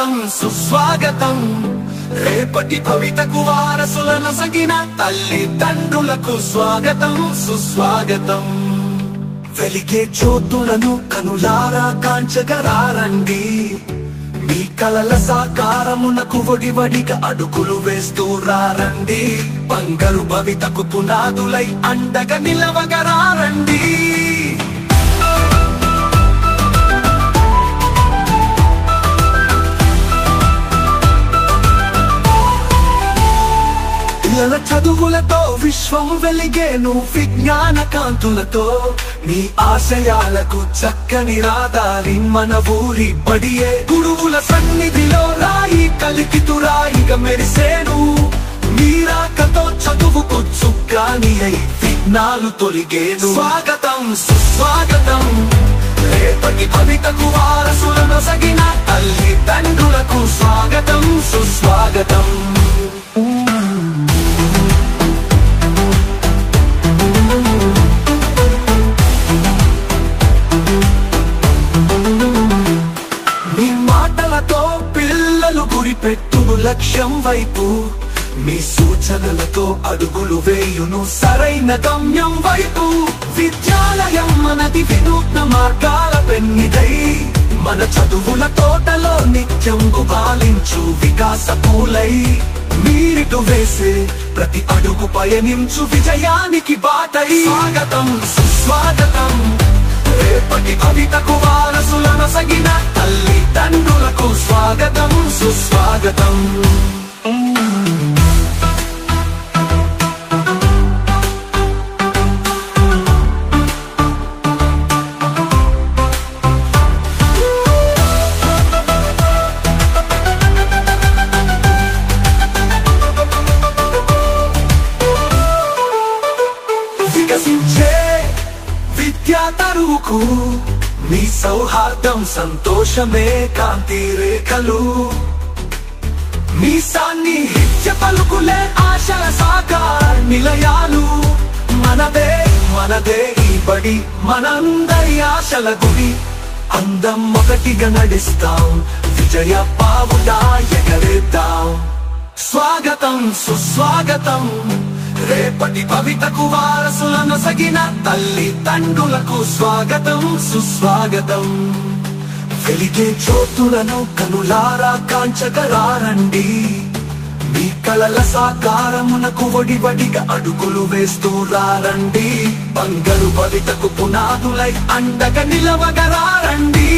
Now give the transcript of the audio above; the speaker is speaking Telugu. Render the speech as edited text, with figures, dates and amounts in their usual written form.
స్వాగతం సుస్వాగతం రేపటి భవితకు వారసులను సగిన తల్లిదండ్రులకు స్వాగతం సుస్వాగతం వెలిగే జ్యోతులను కనులారా కాంచగరారండి మీ కలల సాకారమునకు వడివడిగా అడుగులు వేస్తూ రారండి బంగారు భవితకు పునాదులై అండగా నిలవగరారండి పిల్లల చదువులతో విశ్వం వెలిగేను విజ్ఞాన కాంతులతో మీ ఆశయాలకు చక్కని రాదారి మన ఊరి బడియే గురువుల సన్నిధిలో రాయి కలికితురాయిగా మెరిసేను మీరాకతో చదువుకు చుక్కాని అయి విఘ్నాలు తొలిగేను స్వాగతం సుస్వాగతం రేపటి భవితకు వారసులను సగిన తల్లిదండ్రులకు స్వాగతం సుస్వాగతం పిల్లలు గురిపెట్టును లక్ష్యం వైపు మీ సూచనలతో అడుగులు వేయును సరైన గమ్యం వైపు విద్యాలయం మనది వినూత్న మార్గాల పెన్నిదై మన చదువుల తోటలో నిత్యం గుబాలించు వికాస పూలై మీరిటు వేసే ప్రతి అడుగు పయనించు విజయానికి బాటై స్వాగతం సుస్వాగతం రేపటి భవితకు వారసులను సగిన తల్లిదండ్రులకు స్వాగతం సుస్వాగతం వికసించే విద్యా తరువుకు మీ సౌహార్దం సంతోషమే కాంతి రేఖలు మీ సాన్నిహిత్య పలుకులే ఆశల సాకార నిలయాలు మనదే మనదే ఈ బడి మనందరి ఆశల గుడి అందం ఒకటిగా నడిస్తాం విజయ పావుడా ఎగరేద్దాం స్వాగతం సుస్వాగతం రేపటి భవితకు వారసులను సగిన తల్లిదండ్రులకు స్వాగతం సుస్వాగతం వెలిగే జ్యోతులను కనులారా కాంచగరారండి మీ కలల సాకారమునకు వడివడిగా అడుగులు వేస్తూ రారండి బంగారు భవితకు పునాదులై అండగా నిలవగరారండి